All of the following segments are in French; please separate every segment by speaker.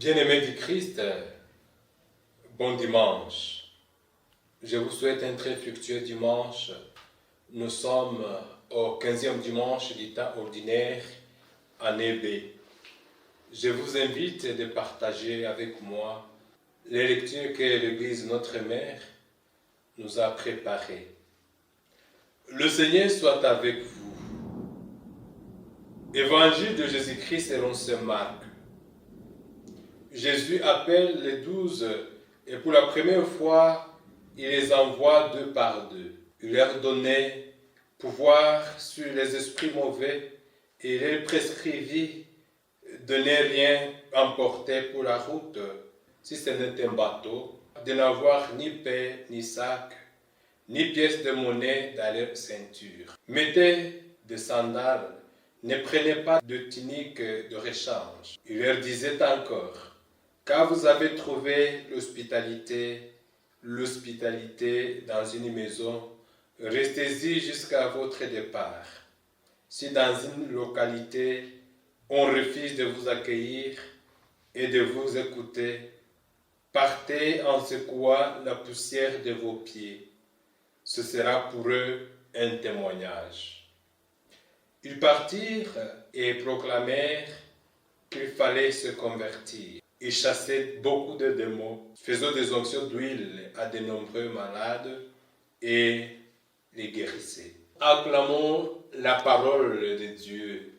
Speaker 1: Bien-aimés du Christ, bon dimanche. Je vous souhaite un très fructueux dimanche. Nous sommes au 15e dimanche du temps ordinaire, année B. Je vous invite de partager avec moi les lectures que l'Église Notre Mère nous a préparées. Le Seigneur soit avec vous. Évangile de Jésus-Christ selon saint Marc. Jésus appelle les 12 et pour la première fois, il les envoie 2 par 2. Il leur donnait pouvoir sur les esprits mauvais et il leur prescrivit de ne rien emporter pour la route, si ce n'est un bateau, de n'avoir ni pain, ni sac, ni pièces de monnaie dans leur ceinture. Mettez des sandales, ne prenez pas de tunique de rechange. Il leur disait encore, car vous avez trouvé l'hospitalité dans une maison, restez-y jusqu'à votre départ. Si dans une localité, on refuse de vous accueillir et de vous écouter, partez en secouant la poussière de vos pieds. Ce sera pour eux un témoignage. Ils partirent et proclamèrent qu'il fallait se convertir. Ils chassaient beaucoup de démons, faisaient des onctions d'huile à de nombreux malades et les guérissaient. Acclamons la parole de Dieu.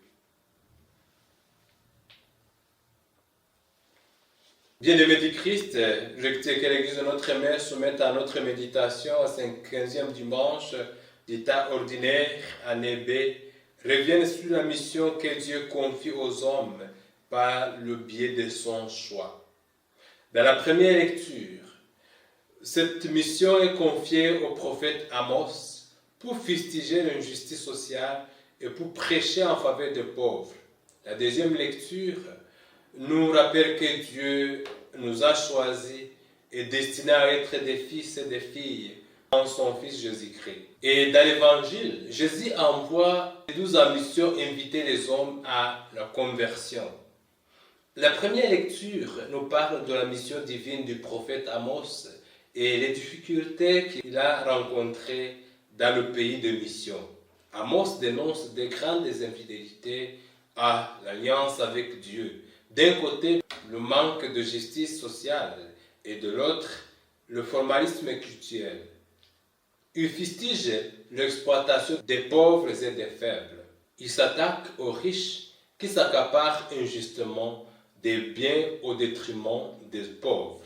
Speaker 1: Bien-aimés du Christ, lecture que l'Église de notre Mère soumette à notre méditation à ce 15e dimanche du temps ordinaire, année B, revient sur la mission que Dieu confie aux hommes par le biais de son choix. Dans la première lecture, cette mission est confiée au prophète Amos pour fustiger l'injustice sociale et pour prêcher en faveur des pauvres. La deuxième lecture nous rappelle que Dieu nous a choisis et destinés à être des fils et des filles en son Fils Jésus-Christ. Et dans l'Évangile, Jésus envoie 12 en mission inviter les hommes à la conversion. La première lecture nous parle de la mission divine du prophète Amos et les difficultés qu'il a rencontrées dans le pays de mission. Amos dénonce de grandes infidélités à l'alliance avec Dieu. D'un côté, le manque de justice sociale et de l'autre, le formalisme culturel. Il fustige l'exploitation des pauvres et des faibles. Il s'attaque aux riches qui s'accaparent injustement des biens au détriment des pauvres.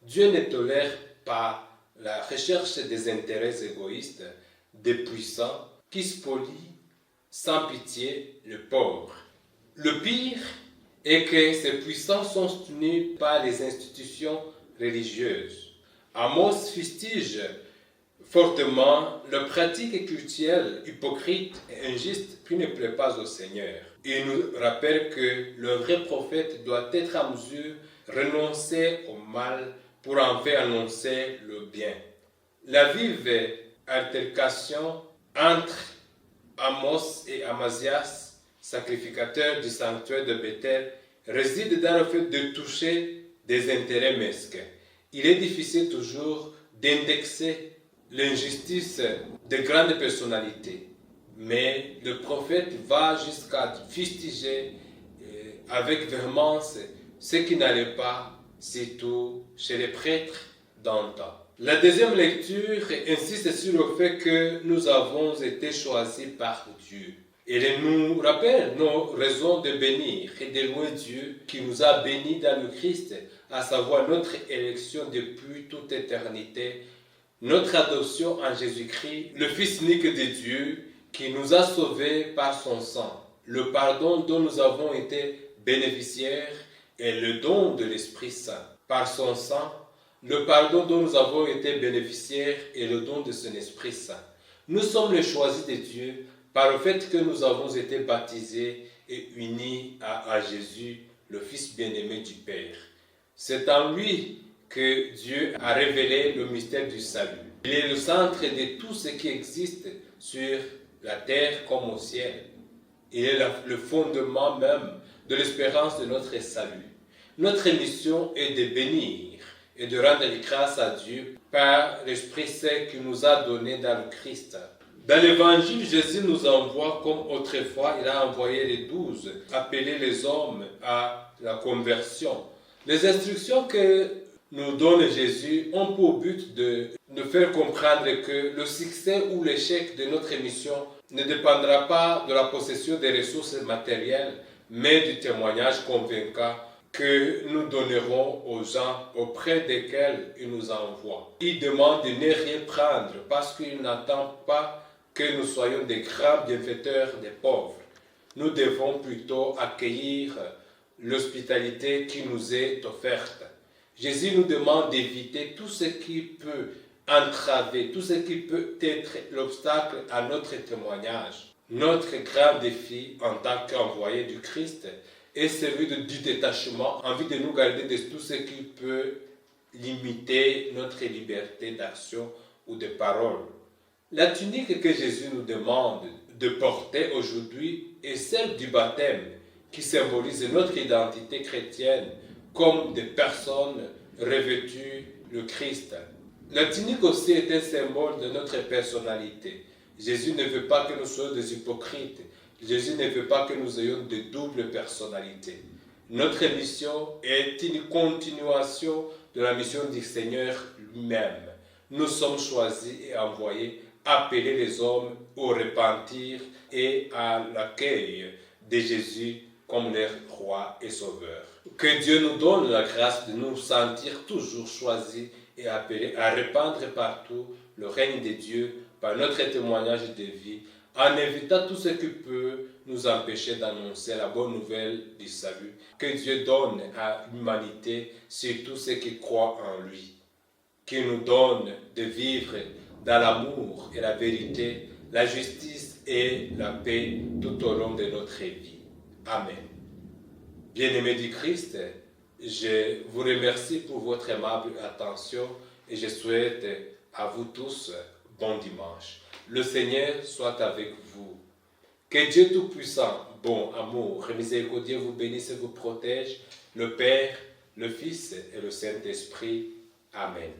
Speaker 1: Dieu ne tolère pas la recherche des intérêts égoïstes des puissants qui spolient sans pitié les pauvres. Le pire est que ces puissants sont soutenus par les institutions religieuses. Amos fustige fortement la pratique culturelle hypocrite et injuste qui ne plaît pas au Seigneur. Il nous rappelle que le vrai prophète doit être en mesure de renoncer au mal pour en faire annoncer le bien. La vive altercation entre Amos et Amazias, sacrificateurs du sanctuaire de Bethel, réside dans le fait de toucher des intérêts mesquins. Il est difficile toujours d'indexer l'injustice de grandes personnalités. Mais le prophète va jusqu'à fustiger avec véhémence ce qui n'allait pas, surtout chez les prêtres d'antan. La deuxième lecture insiste sur le fait que nous avons été choisis par Dieu. Elle nous rappelle nos raisons de bénir et de louer Dieu qui nous a bénis dans le Christ, à savoir notre élection depuis toute éternité, notre adoption en Jésus-Christ, le Fils unique de Dieu, qui nous a sauvés par son sang, le pardon dont nous avons été bénéficiaires et le don de l'Esprit Saint. Par son sang, le pardon dont nous avons été bénéficiaires et le don de son Esprit Saint. Nous sommes les choisis de Dieu par le fait que nous avons été baptisés et unis à Jésus, le Fils bien-aimé du Père. C'est en lui que Dieu a révélé le mystère du salut. Il est le centre de tout ce qui existe sur la terre comme au ciel. Il est le fondement même de l'espérance de notre salut. Notre mission est de bénir et de rendre grâce à Dieu par l'Esprit Saint qu'il nous a donné dans le Christ. Dans l'Évangile, Jésus nous envoie comme autrefois il a envoyé les 12, appeler les hommes à la conversion. Les instructions que nous donne Jésus ont pour but de nous faire comprendre que le succès ou l'échec de notre mission ne dépendra pas de la possession des ressources matérielles, mais du témoignage convaincant que nous donnerons aux gens auprès desquels il nous envoie. Il demande de ne rien prendre parce qu'il n'attend pas que nous soyons des grands bienfaiteurs des pauvres. Nous devons plutôt accueillir l'hospitalité qui nous est offerte. Jésus nous demande d'éviter tout ce qui peut entraver, tout ce qui peut être l'obstacle à notre témoignage. Notre grand défi en tant qu'envoyé du Christ est celui du détachement, envie de nous garder de tout ce qui peut limiter notre liberté d'action ou de parole. La tunique que Jésus nous demande de porter aujourd'hui est celle du baptême, qui symbolise notre identité chrétienne comme des personnes revêtues le Christ. La tunique aussi est un symbole de notre personnalité. Jésus ne veut pas que nous soyons des hypocrites. Jésus ne veut pas que nous ayons de doubles personnalités. Notre mission est une continuation de la mission du Seigneur lui-même. Nous sommes choisis et envoyés appeler les hommes au repentir et à l'accueil de Jésus comme leur roi et sauveur. Que Dieu nous donne la grâce de nous sentir toujours choisis et appelés à répandre partout le règne de Dieu par notre témoignage de vie, en évitant tout ce qui peut nous empêcher d'annoncer la bonne nouvelle du salut que Dieu donne à l'humanité, surtout ceux qui croient en lui, qui nous donne de vivre dans l'amour et la vérité, la justice et la paix tout au long de notre vie. Amen. Bien-aimés du Christ, je vous remercie pour votre aimable attention et je souhaite à vous tous bon dimanche. Le Seigneur soit avec vous. Que Dieu Tout-Puissant, bon, amour et miséricordieux vous bénisse et vous protège, le Père, le Fils et le Saint-Esprit. Amen.